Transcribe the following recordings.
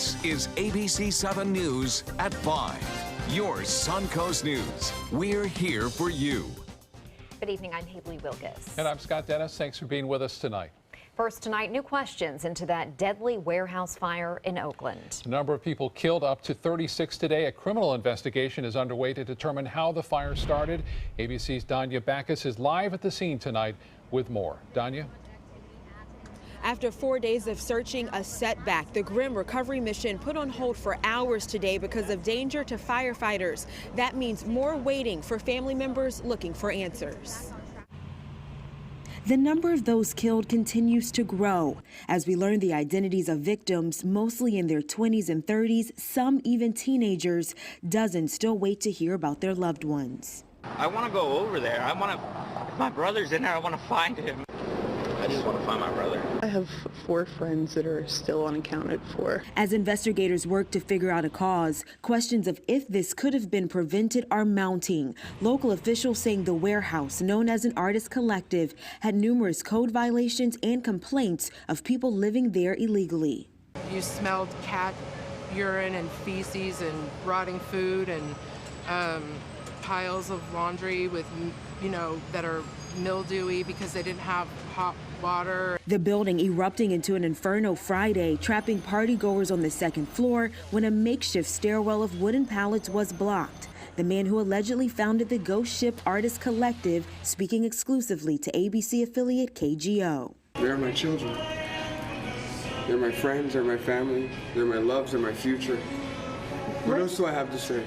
This is ABC7 News at 5. Your Suncoast News. We're here for you. Good evening, I'm Haley Wilkes. And I'm Scott Dennis. Thanks for being with us tonight. First tonight, new questions into that deadly warehouse fire in Oakland. The number of people killed up to 36 today. A criminal investigation is underway to determine how the fire started. ABC's Danya Backus is live at the scene tonight with more. Danya? After 4 days of searching, a setback. The grim recovery mission put on hold for hours today because of danger to firefighters. That means more waiting for family members looking for answers. The number of those killed continues to grow. As we learn the identities of victims, mostly in their 20s and 30s, some even teenagers, dozens still wait to hear about their loved ones. I want to go over there. If my brother's in there, I want to find him. I just want to find my brother. I have 4 friends that are still unaccounted for. As investigators work to figure out a cause, questions of if this could have been prevented are mounting. Local officials saying the warehouse, known as an artist collective, had numerous code violations and complaints of people living there illegally. You smelled cat urine and feces and rotting food and piles of laundry with, that are mildewy because they didn't have hot water. The building erupting into an inferno Friday, trapping partygoers on the second floor when a makeshift stairwell of wooden pallets was blocked. The man who allegedly founded the Ghost Ship Artist Collective speaking exclusively to ABC affiliate KGO. They're my children. They're my friends, they're my family, they're my loves, they're my future. What else do I have to say?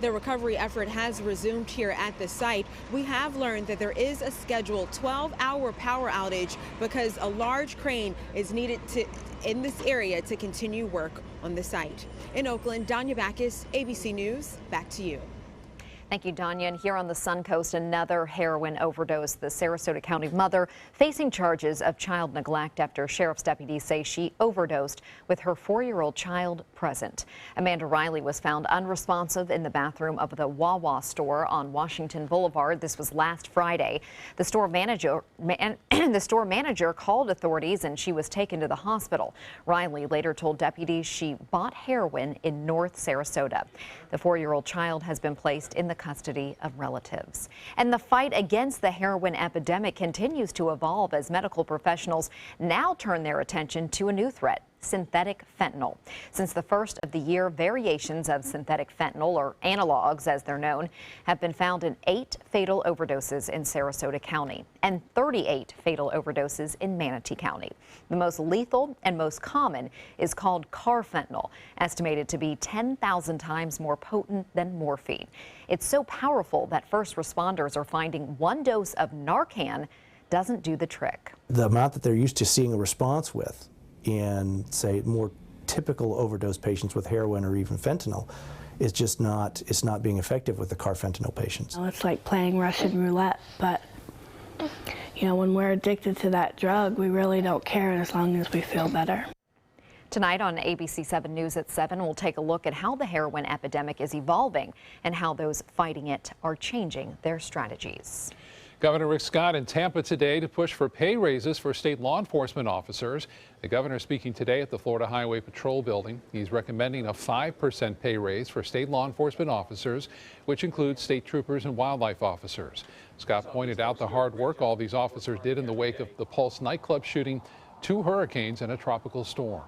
The recovery effort has resumed here at the site. We have learned that there is a scheduled 12-hour power outage because a large crane is needed in this area to continue work on the site. In Oakland, Danya Backus, ABC News, back to you. Thank you, Danya. And here on the Suncoast, another heroin overdose. The Sarasota County mother facing charges of child neglect after sheriff's deputies say she overdosed with her 4-year-old child present. Amanda Riley was found unresponsive in the bathroom of the Wawa store on Washington Boulevard. This was last Friday. The store manager called authorities and she was taken to the hospital. Riley later told deputies she bought heroin in North Sarasota. The 4-year-old child has been placed in the custody of relatives. And the fight against the heroin epidemic continues to evolve as medical professionals now turn their attention to a new threat: synthetic fentanyl. Since the first of the year, variations of synthetic fentanyl, or analogs as they're known, have been found in 8 fatal overdoses in Sarasota County and 38 fatal overdoses in Manatee County. The most lethal and most common is called carfentanil, estimated to be 10,000 times more potent than morphine. It's so powerful that first responders are finding 1 dose of Narcan doesn't do the trick. The amount that they're used to seeing a response with in, say, more typical overdose patients with heroin or even fentanyl is just not, it's not being effective with the carfentanil patients. It's like playing Russian roulette, but when we're addicted to that drug, we really don't care as long as we feel better. Tonight on ABC7 News at 7, we'll take a look at how the heroin epidemic is evolving and how those fighting it are changing their strategies. Governor Rick Scott in Tampa today to push for pay raises for state law enforcement officers. The governor speaking today at the Florida Highway Patrol building. He's recommending a 5% pay raise for state law enforcement officers, which includes state troopers and wildlife officers. Scott pointed out the hard work all these officers did in the wake of the Pulse nightclub shooting, 2 hurricanes, and a tropical storm.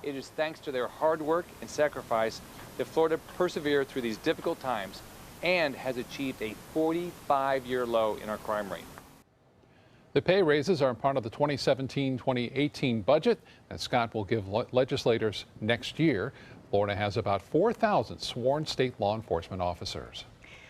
It is thanks to their hard work and sacrifice that Florida persevered through these difficult times and has achieved a 45-year low in our crime rate. The pay raises are part of the 2017-2018 budget that Scott will give legislators next year. Florida has about 4,000 sworn state law enforcement officers.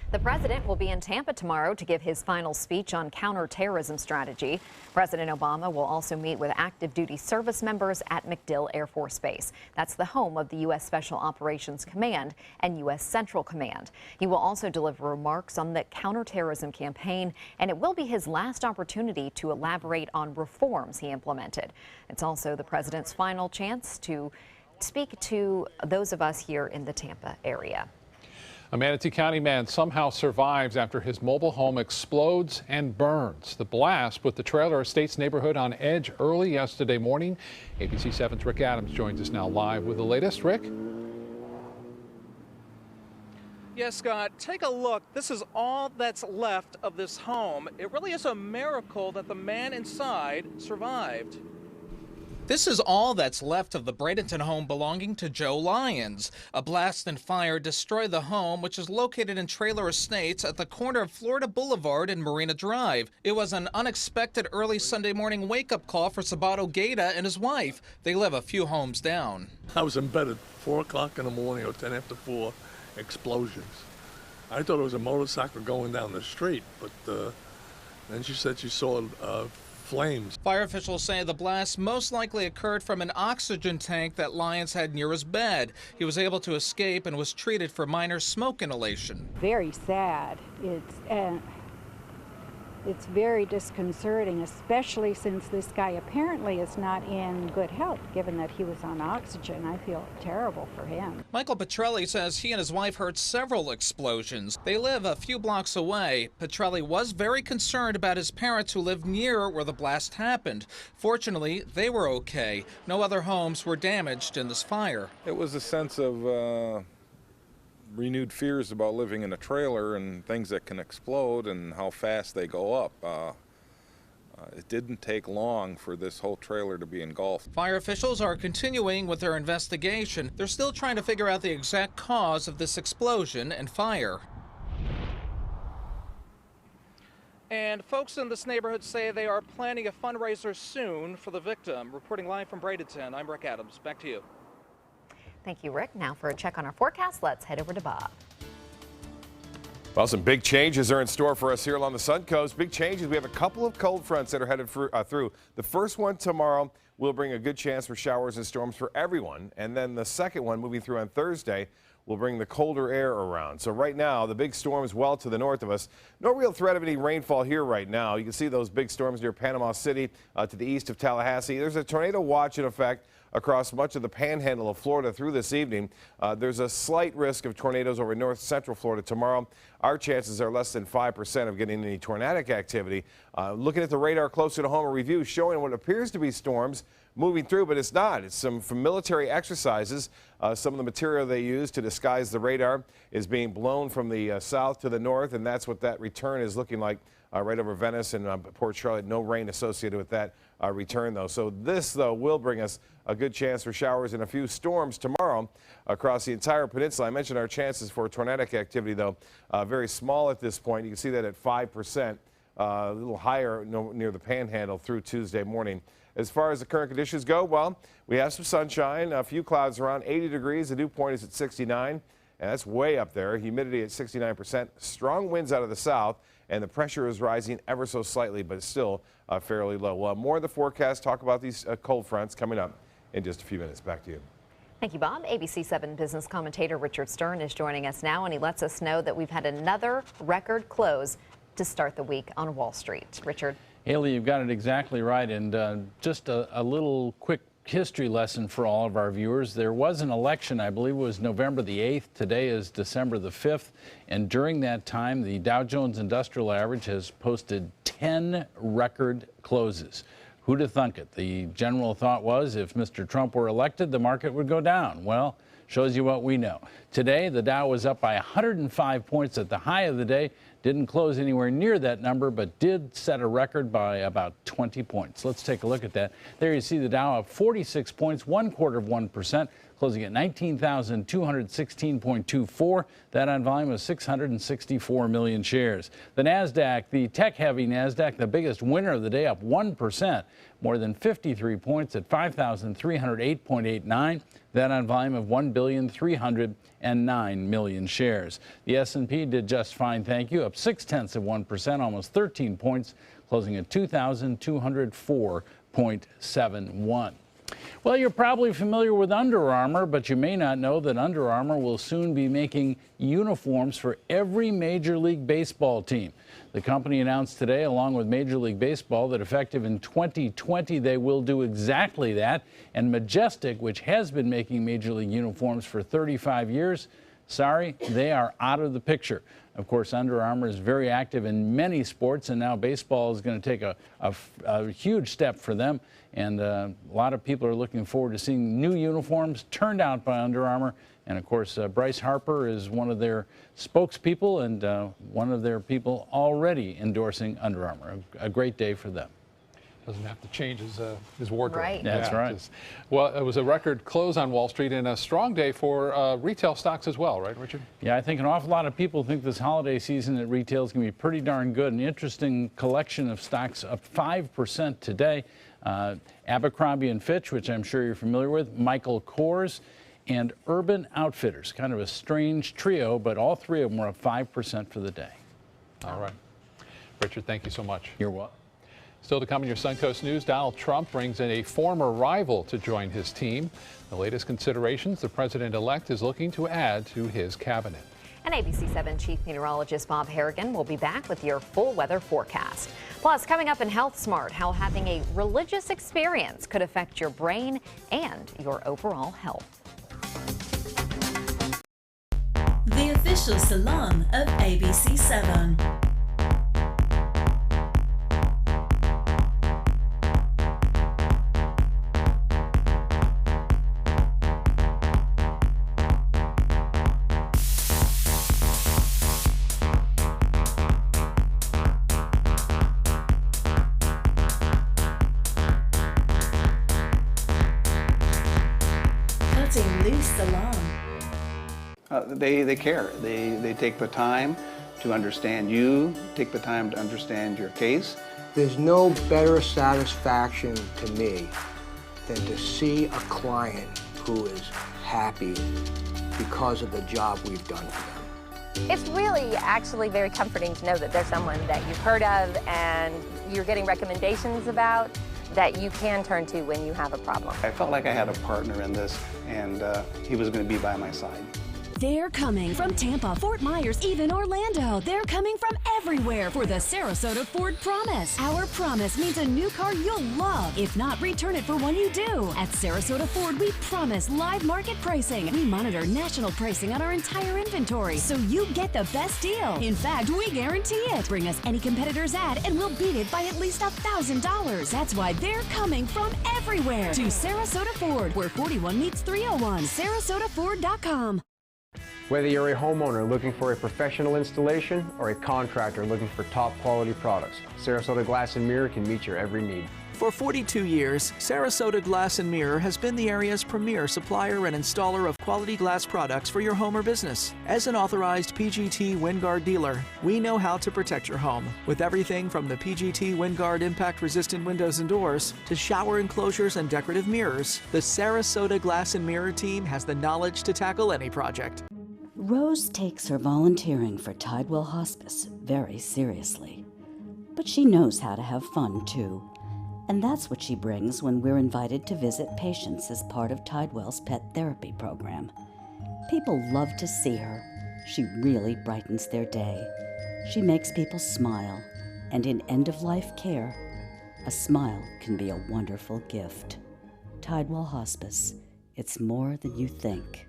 The president will be in Tampa tomorrow to give his final speech on counterterrorism strategy. President Obama will also meet with active duty service members at MacDill Air Force Base. That's the home of the U.S. Special Operations Command and U.S. Central Command. He will also deliver remarks on the counterterrorism campaign, and it will be his last opportunity to elaborate on reforms he implemented. It's also the president's final chance to speak to those of us here in the Tampa area. A Manatee County man somehow survives after his mobile home explodes and burns. The blast put the Trailer Estates neighborhood on edge early yesterday morning. ABC7's Rick Adams joins us now live with the latest. Rick? Yes, Scott, take a look. This is all that's left of this home. It really is a miracle that the man inside survived. This is all that's left of the Bradenton home belonging to Joe Lyons. A blast and fire destroyed the home, which is located in Trailer Estates at the corner of Florida Boulevard and Marina Drive. It was an unexpected early Sunday morning wake-up call for Sabato Gaeta and his wife. They live a few homes down. I was in bed at 4 o'clock in the morning or 10 after 4, explosions. I thought it was a motorcycle going down the street, but then she said she saw flames. Fire officials say the blast most likely occurred from an oxygen tank that Lyons had near his bed. He was able to escape and was treated for minor smoke inhalation. Very sad. It's very disconcerting, especially since this guy apparently is not in good health, given that he was on oxygen. I feel terrible for him. Michael Petrelli says he and his wife heard several explosions. They live a few blocks away. Petrelli was very concerned about his parents who lived near where the blast happened. Fortunately, they were okay. No other homes were damaged in this fire. It was a sense of renewed fears about living in a trailer and things that can explode and how fast they go up. It didn't take long for this whole trailer to be engulfed. Fire officials are continuing with their investigation. They're still trying to figure out the exact cause of this explosion and fire. And folks in this neighborhood say they are planning a fundraiser soon for the victim. Reporting live from Bradenton, I'm Rick Adams. Back to you. Thank you, Rick. Now for a check on our forecast, let's head over to Bob. Well, some big changes are in store for us here along the Sun Coast. Big changes. We have a couple of cold fronts that are headed through. The first one tomorrow will bring a good chance for showers and storms for everyone. And then the second one moving through on Thursday will bring the colder air around. So right now, the big storms well to the north of us. No real threat of any rainfall here right now. You can see those big storms near Panama City to the east of Tallahassee. There's a tornado watch in effect across much of the panhandle of Florida through this evening. There's a slight risk of tornadoes over north central Florida tomorrow. Our chances are less than 5% of getting any tornadic activity. Looking at the radar closer to home, a review showing what appears to be storms moving through, but it's not. It's from military exercises. Some of the material they use to disguise the radar is being blown from the south to the north, and that's what that return is looking like right over Venice and Port Charlotte. No rain associated with that return, though. So this, though, will bring us a good chance for showers and a few storms tomorrow across the entire peninsula. I mentioned our chances for tornadic activity, though, very small at this point. You can see that at 5%, a little higher near the panhandle through Tuesday morning. As far as the current conditions go, well, we have some sunshine, a few clouds around 80 degrees. The dew point is at 69, and that's way up there. Humidity at 69%. Strong winds out of the south, and the pressure is rising ever so slightly, but it's still fairly low. We'll have more of the forecast, talk about these cold fronts coming up in just a few minutes. Back to you. Thank you, Bob. ABC7 business commentator Richard Stern is joining us now, and he lets us know that we've had another record close to start the week on Wall Street. Richard. Haley, you've got it exactly right. And just a little quick history lesson for all of our viewers. There was an election, I believe it was November the 8th. Today is December the 5th. And during that time, the Dow Jones Industrial Average has posted 10 record closes. Who'd have thunk it? The general thought was if Mr. Trump were elected, the market would go down. Well, shows you what we know. Today, the Dow was up by 105 points at the high of the day. Didn't close anywhere near that number, but did set a record by about 20 points. Let's take a look at that. There you see the Dow up 46 points, 1/4%, closing at 19,216.24. That on volume of 664 million shares. The NASDAQ, the tech-heavy NASDAQ, the biggest winner of the day, up 1%, more than 53 points at 5,308.89. That on volume of 1,309 million shares. The S&P did just fine, thank you, up 0.6%, almost 13 points, closing at 2,204.71. Well, you're probably familiar with Under Armour, but you may not know that Under Armour will soon be making uniforms for every Major League Baseball team. The company announced today, along with Major League Baseball, that effective in 2020, they will do exactly that. And Majestic, which has been making Major League uniforms for 35 years, sorry, they are out of the picture. Of course, Under Armour is very active in many sports, and now baseball is going to take a huge step for them. And a lot of people are looking forward to seeing new uniforms turned out by Under Armour. And of course, Bryce Harper is one of their spokespeople and one of their people already endorsing Under Armour. A great day for them. Doesn't have to change his wardrobe. Right. That's right. Well, it was a record close on Wall Street and a strong day for retail stocks as well, right, Richard? Yeah, I think an awful lot of people think this holiday season at retail is going to be pretty darn good. An interesting collection of stocks up 5% today. Abercrombie & Fitch, which I'm sure you're familiar with, Michael Kors, and Urban Outfitters. Kind of a strange trio, but all three of them were up 5% for the day. All right. Richard, thank you so much. You're welcome. Still to come in your Suncoast News, Donald Trump brings in a former rival to join his team. The latest considerations the president-elect is looking to add to his cabinet. And ABC7 Chief Meteorologist Bob Harrigan will be back with your full weather forecast. Plus, coming up in Health Smart, how having a religious experience could affect your brain and your overall health. The official salon of ABC7. They care. They take the time to understand you, take the time to understand your case. There's no better satisfaction to me than to see a client who is happy because of the job we've done for them. It's really actually very comforting to know that there's someone that you've heard of and you're getting recommendations about that you can turn to when you have a problem. I felt like I had a partner in this, and he was going to be by my side. They're coming from Tampa, Fort Myers, even Orlando. They're coming from everywhere for the Sarasota Ford Promise. Our promise means a new car you'll love. If not, return it for one you do. At Sarasota Ford, we promise live market pricing. We monitor national pricing on our entire inventory, so you get the best deal. In fact, we guarantee it. Bring us any competitor's ad, and we'll beat it by at least $1,000. That's why they're coming from everywhere to Sarasota Ford, where 41 meets 301. SarasotaFord.com. Whether you're a homeowner looking for a professional installation or a contractor looking for top quality products, Sarasota Glass & Mirror can meet your every need. For 42 years, Sarasota Glass & Mirror has been the area's premier supplier and installer of quality glass products for your home or business. As an authorized PGT WinGuard dealer, we know how to protect your home with everything from the PGT WinGuard impact-resistant windows and doors to shower enclosures and decorative mirrors. The Sarasota Glass & Mirror team has the knowledge to tackle any project. Rose takes her volunteering for Tidewell Hospice very seriously. But she knows how to have fun, too. And that's what she brings when we're invited to visit patients as part of Tidewell's pet therapy program. People love to see her. She really brightens their day. She makes people smile. And in end-of-life care, a smile can be a wonderful gift. Tidewell Hospice. It's more than you think.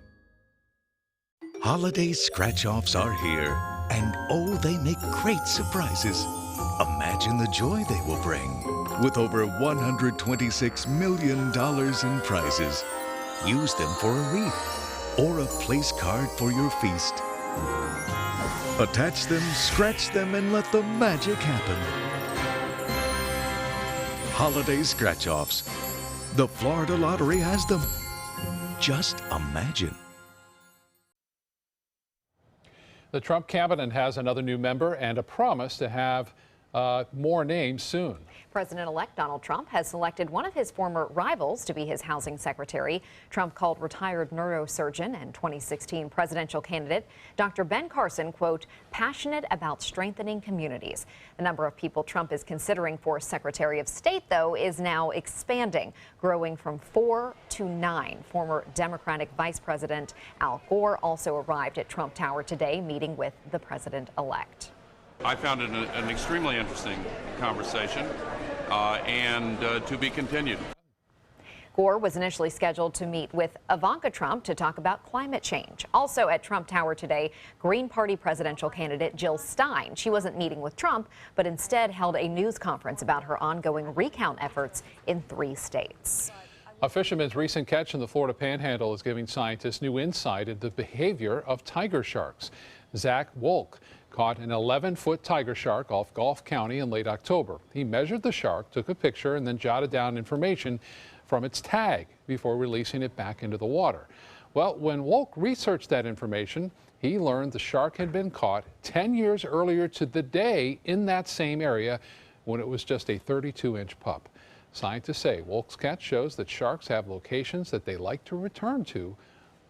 Holiday scratch-offs are here, and oh, they make great surprises. Imagine the joy they will bring. With over $126 million in prizes, use them for a wreath or a place card for your feast. Attach them, scratch them, and let the magic happen. Holiday scratch-offs. The Florida Lottery has them. Just imagine. The Trump cabinet has another new member and a promise to have more names soon. President-elect Donald Trump has selected one of his former rivals to be his housing secretary. Trump called retired neurosurgeon and 2016 presidential candidate Dr. Ben Carson, quote, passionate about strengthening communities. The number of people Trump is considering for Secretary of State, though, is now expanding, growing from 4 to 9. Former Democratic Vice President Al Gore also arrived at Trump Tower today, meeting with the president-elect. I found it an extremely interesting conversation and to be continued. Gore was initially scheduled to meet with Ivanka Trump to talk about climate change. Also at Trump Tower today, Green Party presidential candidate Jill Stein. She wasn't meeting with Trump, but instead held a news conference about her ongoing recount efforts in 3 states. A fisherman's recent catch in the Florida Panhandle is giving scientists new insight into the behavior of tiger sharks. Zach Wolk caught an 11-foot tiger shark off Gulf County in late October. He measured the shark, took a picture, and then jotted down information from its tag before releasing it back into the water. Well, when Wolk researched that information, he learned the shark had been caught 10 years earlier to the day in that same area when it was just a 32-inch pup. Scientists say Wolk's catch shows that sharks have locations that they like to return to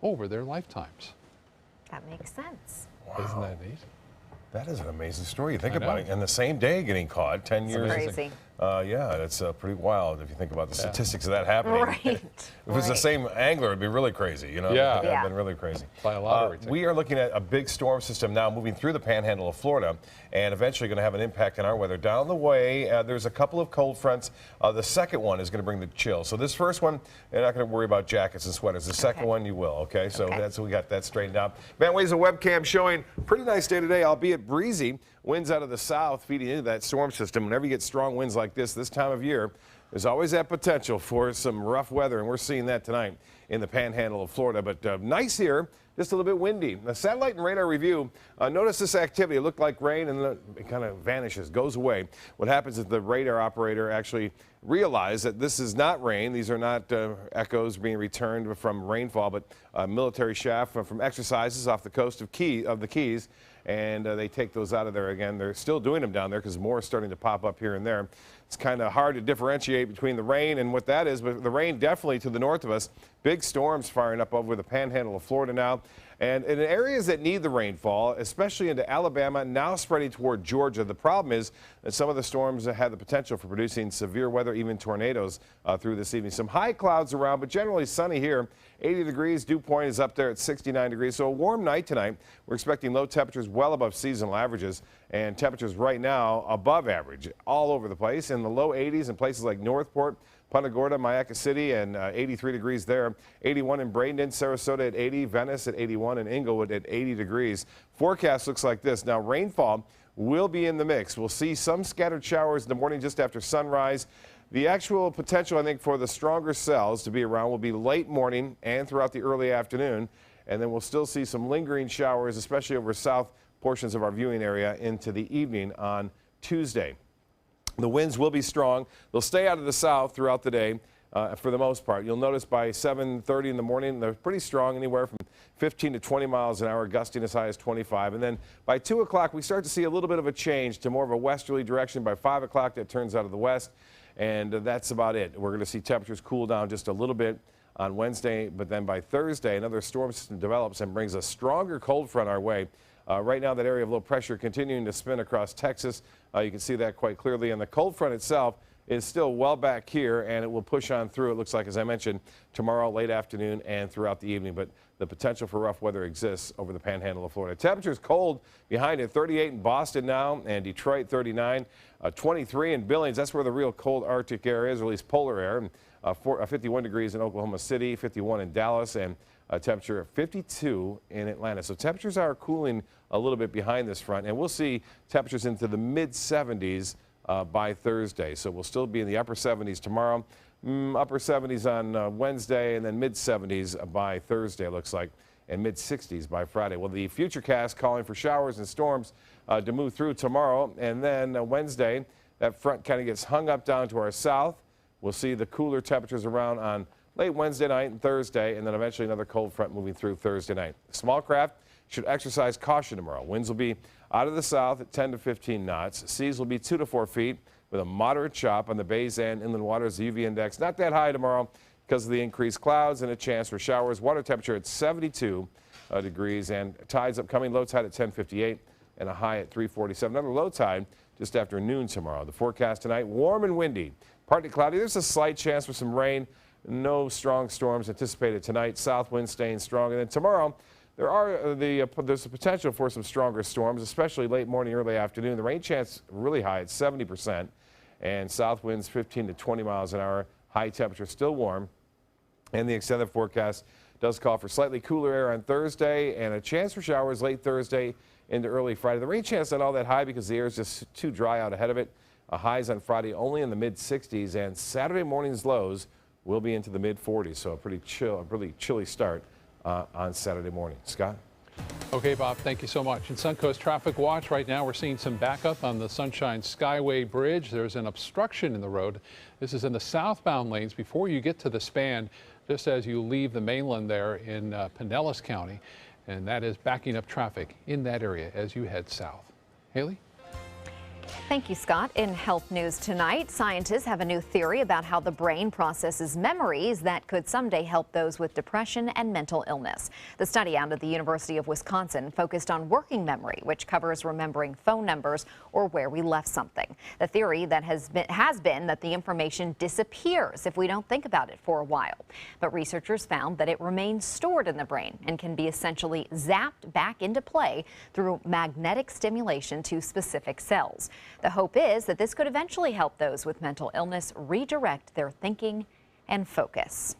over their lifetimes. That makes sense. Wow. Isn't that neat? That is an amazing story. You think about it, and the same day getting caught, 10 years. Crazy. Yeah, that's pretty wild if you think about the statistics of that happening. Right. If it was the same angler, it'd be really crazy, you know? Yeah. It would have been really crazy. By a lottery We are looking at a big storm system now moving through the panhandle of Florida and eventually going to have an impact on our weather. Down the way, there's a couple of cold fronts. The second one is going to bring the chill. So this first one, you're not going to worry about jackets and sweaters. The second one, you will, okay? So that's we got that straightened out. Manway's a webcam showing pretty nice day today, albeit breezy. Winds out of the south feeding into that storm system. Whenever you get strong winds like this time of year, there's always that potential for some rough weather, and we're seeing that tonight in the panhandle of Florida. But nice here, just a little bit windy. The satellite and radar review, notice this activity. It looked like rain, and then it kind of vanishes, goes away. What happens is the radar operator actually realized that this is not rain. These are not echoes being returned from rainfall, but military chaff from exercises off the coast of the Keys. And they take those out of there again. They're still doing them down there because more is starting to pop up here and there. It's kind of hard to differentiate between the rain and what that is, but the rain definitely to the north of us. Big storms firing up over the panhandle of Florida now. And in areas that need the rainfall, especially into Alabama, now spreading toward Georgia. The problem is that some of the storms have the potential for producing severe weather, even tornadoes through this evening. Some high clouds around, but generally sunny here. 80 degrees. Dew point is up there at 69 degrees. So a warm night tonight. We're expecting low temperatures well above seasonal averages and temperatures right now above average all over the place in the low 80s in places like Northport, Punta Gorda, Mayaca City, and 83 degrees there. 81 in Bradenton, Sarasota at 80, Venice at 81, and Inglewood at 80 degrees. Forecast looks like this. Now, rainfall will be in the mix. We'll see some scattered showers in the morning just after sunrise. The actual potential, I think, for the stronger cells to be around will be late morning and throughout the early afternoon. And then we'll still see some lingering showers, especially over south portions of our viewing area into the evening on Tuesday. The winds will be strong. They'll stay out of the south throughout the day for the most part. You'll notice by 7:30 in the morning, they're pretty strong, anywhere from 15 to 20 miles an hour, gusting as high as 25. And then by 2 o'clock, we start to see a little bit of a change to more of a westerly direction. By 5 o'clock, that turns out of the west. And that's about it. We're going to see temperatures cool down just a little bit on Wednesday, but then by Thursday, another storm system develops and brings a stronger cold front our way. Right now, that area of low pressure continuing to spin across Texas. You can see that quite clearly. And the cold front itself is still well back here, and it will push on through, it looks like, as I mentioned, tomorrow, late afternoon, and throughout the evening. But the potential for rough weather exists over the panhandle of Florida. Temperatures cold behind it, 38 in Boston now, and Detroit, 39. 23 in Billings. That's where the real cold Arctic air is, or at least polar air. 51 degrees in Oklahoma City, 51 in Dallas, and a temperature of 52 in Atlanta. So temperatures are cooling a little bit behind this front, and we'll see temperatures into the mid-70s by Thursday. So we'll still be in the upper 70s tomorrow, upper 70s on Wednesday, and then mid-70s by Thursday, it looks like, and mid-60s by Friday. Well, the Futurecast calling for showers and storms to move through tomorrow, and then Wednesday, that front kind of gets hung up down to our south. We'll see the cooler temperatures around on late Wednesday night and Thursday, and then eventually another cold front moving through Thursday night. Small craft should exercise caution tomorrow. Winds will be out of the south at 10 to 15 knots. Seas will be 2 to 4 feet with a moderate chop on the bays and inland waters. The UV index not that high tomorrow because of the increased clouds and a chance for showers. Water temperature at 72 degrees, and tides upcoming. Low tide at 10:58 and a high at 3:47. Another low tide just after noon tomorrow. The forecast tonight, warm and windy, partly cloudy. There's a slight chance for some rain. No strong storms anticipated tonight. South wind staying strong. And then tomorrow, there's a potential for some stronger storms, especially late morning, early afternoon. The rain chance really high at 70%, and south winds 15 to 20 miles an hour. High temperature still warm And the extended forecast does call for slightly cooler air on Thursday and a chance for showers late Thursday into early Friday. The rain chance not all that high because the air is just too dry out ahead of it. Highs on Friday only in the mid-60s, and Saturday morning's lows will be into the mid-40s. So a pretty chilly start on Saturday morning. Scott? Okay, Bob, thank you so much. In Suncoast Traffic Watch right now, we're seeing some backup on the Sunshine Skyway Bridge. There's an obstruction in the road. This is in the southbound lanes before you get to the span, just as you leave the mainland there in Pinellas County. And that is backing up traffic in that area as you head south. Haley? Thank you, Scott. In health news tonight, scientists have a new theory about how the brain processes memories that could someday help those with depression and mental illness. The study out of the University of Wisconsin focused on working memory, which covers remembering phone numbers or where we left something. The theory that has been that the information disappears if we don't think about it for a while. But researchers found that it remains stored in the brain and can be essentially zapped back into play through magnetic stimulation to specific cells. The hope is that this could eventually help those with mental illness redirect their thinking and focus.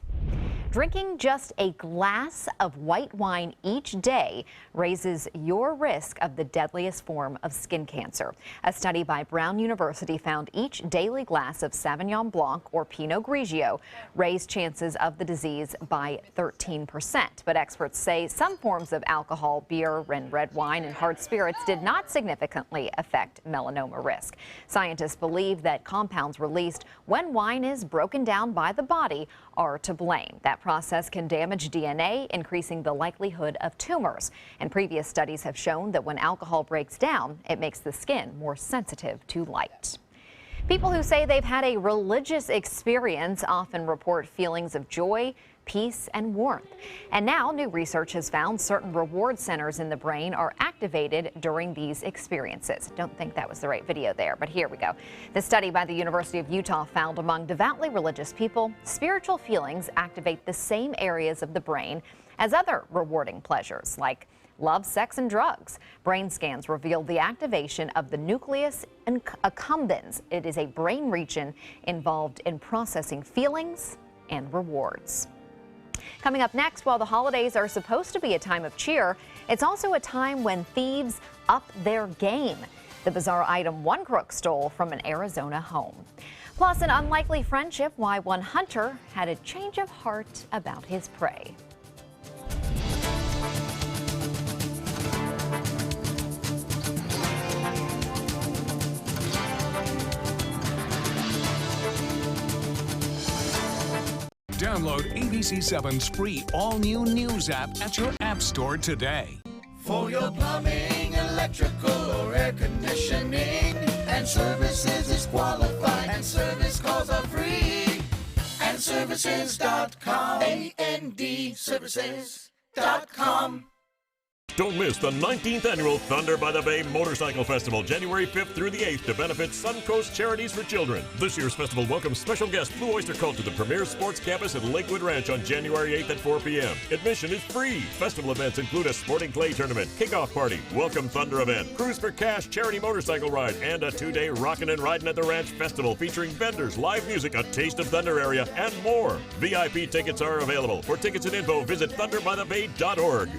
Drinking just a glass of white wine each day raises your risk of the deadliest form of skin cancer. A study by Brown University found each daily glass of Sauvignon Blanc or Pinot Grigio raised chances of the disease by 13%. But experts say some forms of alcohol, beer, and red wine, and hard spirits did not significantly affect melanoma risk. Scientists believe that compounds released when wine is broken down by the body are to blame. That process can damage DNA, increasing the likelihood of tumors. And previous studies have shown that when alcohol breaks down, it makes the skin more sensitive to light. People who say they've had a religious experience often report feelings of joy, peace, and warmth. And now new research has found certain reward centers in the brain are activated during these experiences. Don't think that was the right video there, but here we go. The study by the University of Utah found among devoutly religious people, spiritual feelings activate the same areas of the brain as other rewarding pleasures like love, sex, and drugs. Brain scans revealed the activation of the nucleus accumbens. It is a brain region involved in processing feelings and rewards. Coming up next, while the holidays are supposed to be a time of cheer, it's also a time when thieves up their game. The bizarre item one crook stole from an Arizona home. Plus, an unlikely friendship, why one hunter had a change of heart about his prey. Download ABC7's free all-new news app at your app store today. For your plumbing, electrical, or air conditioning, and services is qualified, and service calls are free. And services.com, A-N-D, services.com. Don't miss the 19th annual Thunder by the Bay Motorcycle Festival, January 5th through the 8th, to benefit Suncoast Charities for Children. This year's festival welcomes special guest Blue Oyster Cult to the premier sports campus at Lakewood Ranch on January 8th at 4 p.m. Admission is free. Festival events include a sporting clay tournament, kickoff party, welcome Thunder event, Cruise for Cash charity motorcycle ride, and a 2-day Rockin' and Ridin' at the Ranch festival featuring vendors, live music, a Taste of Thunder area, and more. VIP tickets are available. For tickets and info, visit thunderbythebay.org.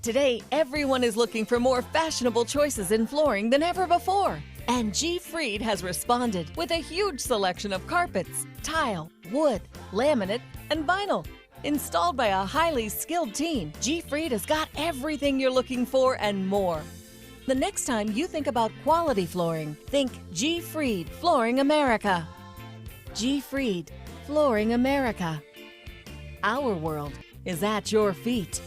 Today, everyone is looking for more fashionable choices in flooring than ever before. And G. Fried has responded with a huge selection of carpets, tile, wood, laminate, and vinyl. Installed by a highly skilled team, G. Fried has got everything you're looking for and more. The next time you think about quality flooring, think G. Fried Flooring America. G. Fried Flooring America. Our world is at your feet.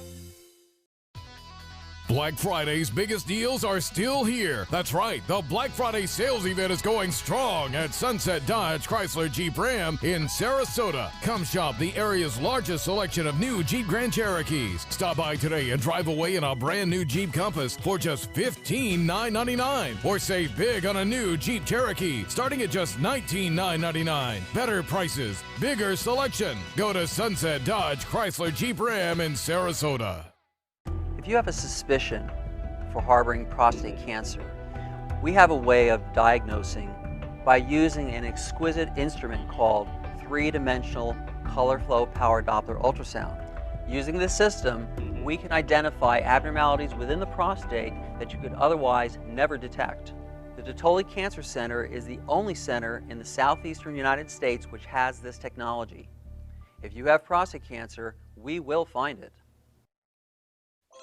Black Friday's biggest deals are still here. That's right, the Black Friday sales event is going strong at Sunset Dodge Chrysler Jeep Ram in Sarasota. Come shop the area's largest selection of new Jeep Grand Cherokees. Stop by today and drive away in a brand new Jeep Compass for just $15,999. Or save big on a new Jeep Cherokee starting at just $19,999. Better prices, bigger selection. Go to Sunset Dodge Chrysler Jeep Ram in Sarasota. If you have a suspicion for harboring prostate cancer, we have a way of diagnosing by using an exquisite instrument called three-dimensional color flow power Doppler ultrasound. Using this system, we can identify abnormalities within the prostate that you could otherwise never detect. The Totoli Cancer Center is the only center in the southeastern United States which has this technology. If you have prostate cancer, we will find it.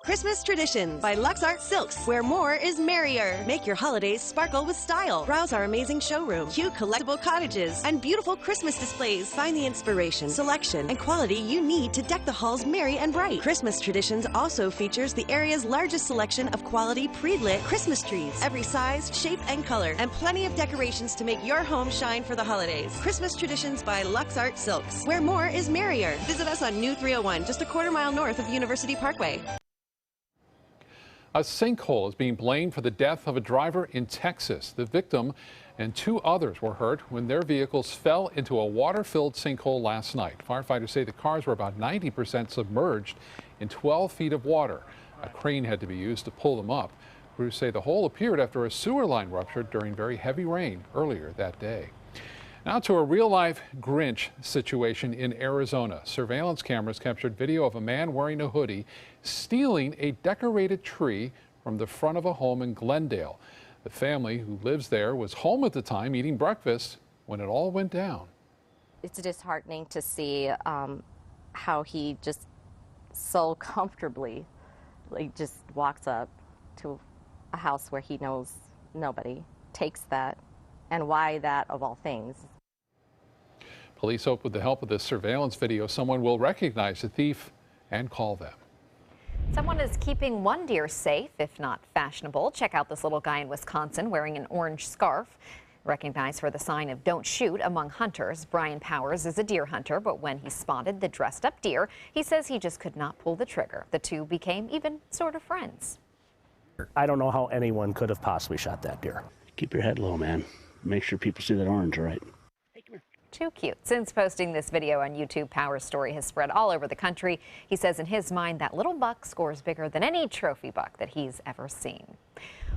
Christmas Traditions by Lux Art Silks, where more is merrier. Make your holidays sparkle with style. Browse our amazing showroom, cute collectible cottages, and beautiful Christmas displays. Find the inspiration, selection, and quality you need to deck the halls merry and bright. Christmas Traditions also features the area's largest selection of quality pre-lit Christmas trees, every size, shape, and color, and plenty of decorations to make your home shine for the holidays. Christmas Traditions by Lux Art Silks, where more is merrier. Visit us on New 301, just a quarter-mile north of University Parkway. A sinkhole is being blamed for the death of a driver in Texas. The victim and 2 others were hurt when their vehicles fell into a water-filled sinkhole last night. Firefighters say the cars were about 90% submerged in 12 feet of water. A crane had to be used to pull them up. Crews say the hole appeared after a sewer line ruptured during very heavy rain earlier that day. Now to a real-life Grinch situation in Arizona. Surveillance cameras captured video of a man wearing a hoodie stealing a decorated tree from the front of a home in Glendale. The family who lives there was home at the time eating breakfast when it all went down. It's disheartening to see how he just so comfortably just walks up to a house where he knows nobody, takes that, and why that of all things. Police hope with the help of this surveillance video, someone will recognize the thief and call them. Someone is keeping one deer safe, if not fashionable. Check out this little guy in Wisconsin wearing an orange scarf. Recognized for the sign of "Don't Shoot" among hunters. Brian Powers is a deer hunter, but when he spotted the dressed-up deer, he says he just could not pull the trigger. The two became even sort of friends. I don't know how anyone could have possibly shot that deer. Keep your head low, man. Make sure people see that orange, all right? Too cute. Since posting this video on YouTube, Powers' story has spread all over the country. He says in his mind that little buck scores bigger than any trophy buck that he's ever seen.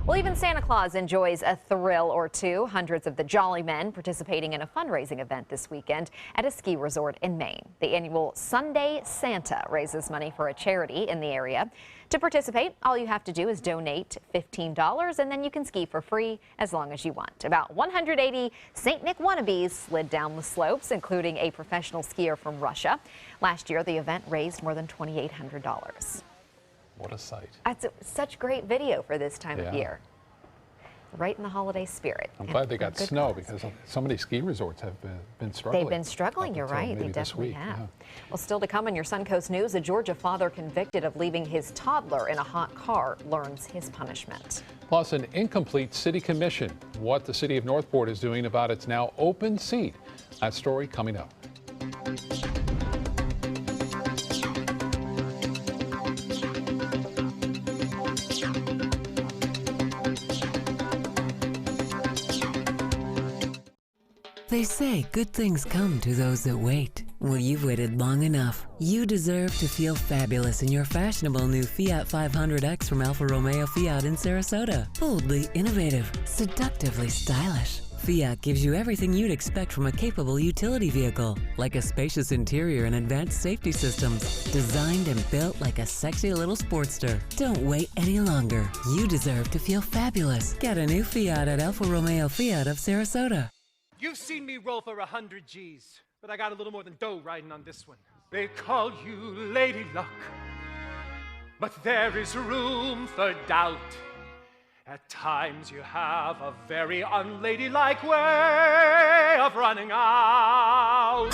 Well, even Santa Claus enjoys a thrill or two. Hundreds of the Jolly Men participating in a fundraising event this weekend at a ski resort in Maine. The annual Sunday Santa raises money for a charity in the area. To participate, all you have to do is donate $15, and then you can ski for free as long as you want. About 180 St. Nick wannabes slid down the slopes, including a professional skier from Russia. Last year, the event raised more than $2,800. What a sight. That's such great video for this time of year. Right in the holiday spirit. I'm glad they got snow because so many ski resorts have been struggling. They've been struggling, you're right. They definitely have. Yeah. Well, still to come in your Suncoast News, a Georgia father convicted of leaving his toddler in a hot car learns his punishment. Plus, an incomplete city commission. What the city of Northport is doing about its now open seat. That story coming up. They say good things come to those that wait. Well, you've waited long enough. You deserve to feel fabulous in your fashionable new Fiat 500X from Alfa Romeo Fiat in Sarasota. Boldly innovative, seductively stylish. Fiat gives you everything you'd expect from a capable utility vehicle, like a spacious interior and advanced safety systems, designed and built like a sexy little sportster. Don't wait any longer. You deserve to feel fabulous. Get a new Fiat at Alfa Romeo Fiat of Sarasota. You've seen me roll for 100 G's, but I got a little more than dough riding on this one. They call you Lady Luck, but there is room for doubt. At times you have a very unladylike way of running out.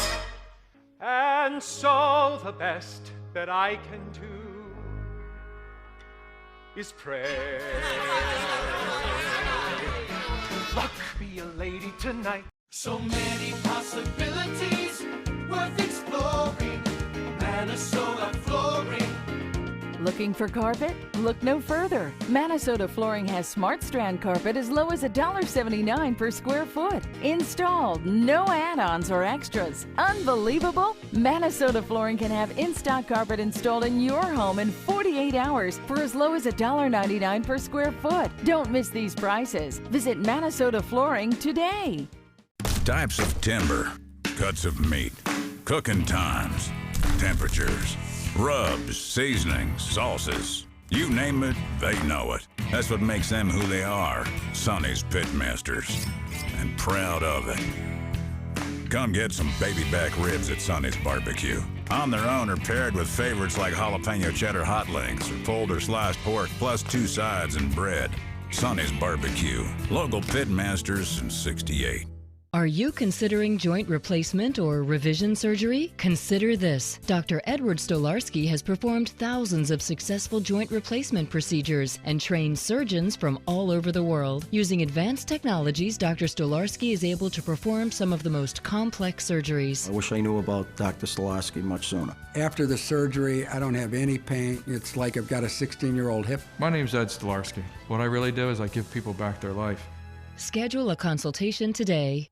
And so the best that I can do is pray. Luck, be a lady tonight. So many possibilities worth exploring. Minnesota Flooring. Looking for carpet? Look no further. Minnesota Flooring has Smart Strand carpet as low as $1.79 per square foot. Installed, no add-ons or extras. Unbelievable? Minnesota Flooring can have in-stock carpet installed in your home in 48 hours for as low as $1.99 per square foot. Don't miss these prices. Visit Minnesota Flooring today. Types of timber, cuts of meat, Cooking times, temperatures, rubs, seasonings, sauces. You name it, they know it. That's what makes them who they are, Sonny's Pitmasters. And proud of it. Come get some baby back ribs at Sonny's Barbecue. On their own or paired with favorites like jalapeno cheddar hot links or pulled or sliced pork plus 2 sides and bread. Sonny's Barbecue. Local Pitmasters since '68. Are you considering joint replacement or revision surgery? Consider this. Dr. Edward Stolarski has performed thousands of successful joint replacement procedures and trained surgeons from all over the world. Using advanced technologies, Dr. Stolarski is able to perform some of the most complex surgeries. I wish I knew about Dr. Stolarski much sooner. After the surgery, I don't have any pain. It's like I've got a 16-year-old hip. My name's Ed Stolarski. What I really do is I give people back their life. Schedule a consultation today.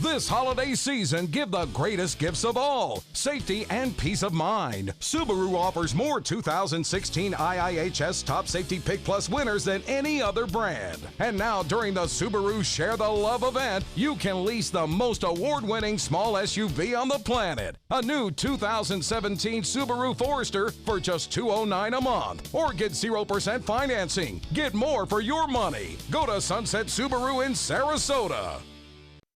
This holiday season, give the greatest gifts of all, safety and peace of mind. Subaru offers more 2016 IIHS Top Safety Pick Plus winners than any other brand. And now during the Subaru Share the Love event, you can lease the most award-winning small SUV on the planet. A new 2017 Subaru Forester for just $209 a month. Or get 0% financing. Get more for your money. Go to Sunset Subaru in Sarasota.